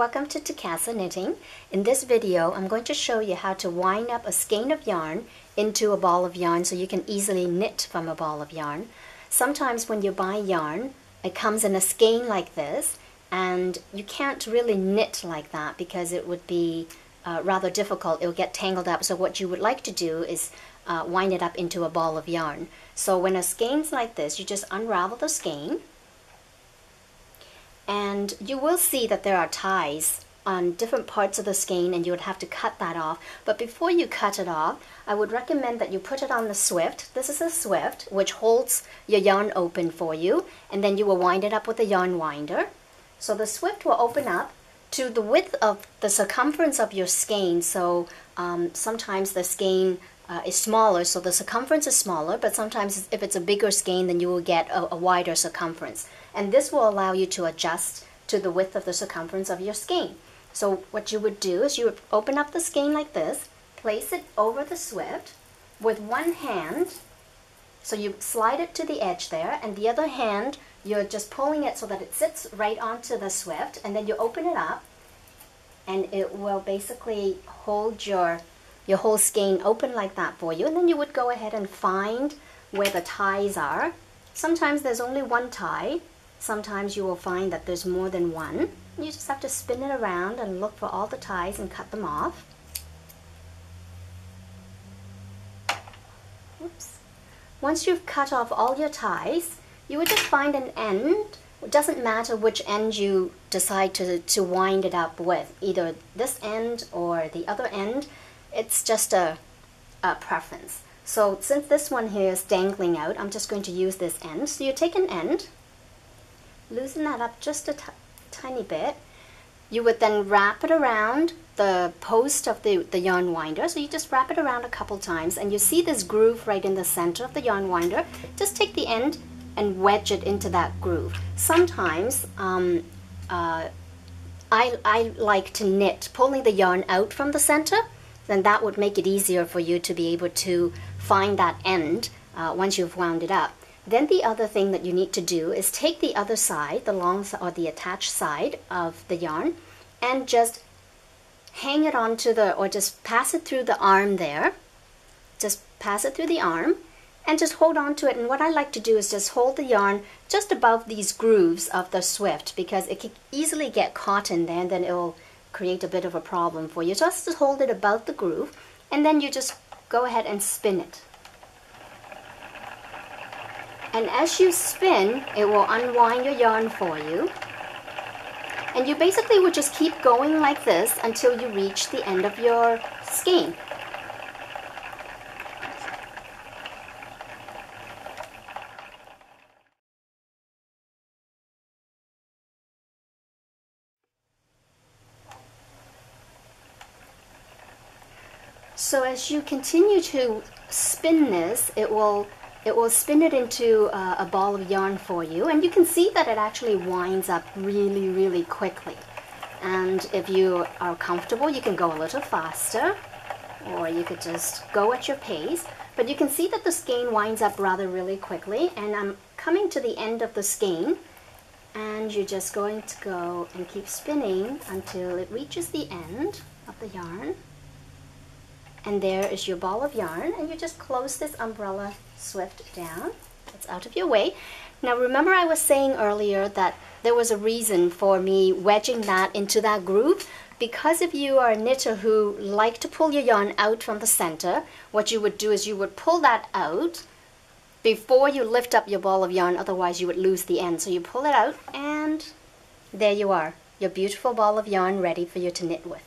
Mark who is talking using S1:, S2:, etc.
S1: welcome to Tii Casa Knitting. In this video, I'm going to show you how to wind up a skein of yarn into a ball of yarn so you can easily knit from a ball of yarn. Sometimes when you buy yarn, it comes in a skein like this, and you can't really knit like that because it would be rather difficult. It will get tangled up. So what you would like to do is wind it up into a ball of yarn. So when a skein's like this, you just unravel the skein. And you will see that there are ties on different parts of the skein, and you would have to cut that off. But before you cut it off, I would recommend that you put it on the swift. This is a swift which holds your yarn open for you, and then you will wind it up with a yarn winder. So the swift will open up to the width of the circumference of your skein. So sometimes the skein is smaller, so the circumference is smaller, but sometimes if it's a bigger skein, then you will get a wider circumference. And this will allow you to adjust to the width of the circumference of your skein. So what you would do is you would open up the skein like this, place it over the swift with one hand, so you slide it to the edge there, and the other hand you're just pulling it so that it sits right onto the swift, and then you open it up and it will basically hold your whole skein open like that for you. And then you would go ahead and find where the ties are. Sometimes there's only one tie. Sometimes you will find that there's more than one. You just have to spin it around and look for all the ties and cut them off. Oops. Once you've cut off all your ties, you would just find an end. It doesn't matter which end you decide to wind it up with, either this end or the other end. It's just a preference. So since this one here is dangling out, I'm just going to use this end. So you take an end, loosen that up just a tiny bit. You would then wrap it around the post of the yarn winder. So you just wrap it around a couple times, and you see this groove right in the center of the yarn winder. Just take the end and wedge it into that groove. Sometimes I like to knit pulling the yarn out from the center. Then that would make it easier for you to be able to find that end once you've wound it up. Then the other thing that you need to do is take the other side, the long or the attached side of the yarn, and just hang it onto or just pass it through the arm there. Just pass it through the arm and just hold on to it. And what I like to do is just hold the yarn just above these grooves of the swift, because it can easily get caught in there and then it will create a bit of a problem for you. So just hold it above the groove, and then you just go ahead and spin it. And as you spin, it will unwind your yarn for you. And you basically would just keep going like this until you reach the end of your skein. So as you continue to spin this, it will spin it into a ball of yarn for you, and you can see that it actually winds up really quickly. And if you are comfortable, you can go a little faster, or you could just go at your pace. But you can see that the skein winds up really quickly, and I'm coming to the end of the skein, and you're just going to go and keep spinning until it reaches the end of the yarn. And there is your ball of yarn, and you just close this umbrella swift down. It's out of your way. Now remember, I was saying earlier that there was a reason for me wedging that into that groove, because if you are a knitter who like to pull your yarn out from the center, what you would do is you would pull that out before you lift up your ball of yarn, otherwise you would lose the end. So you pull it out, and there you are, your beautiful ball of yarn ready for you to knit with.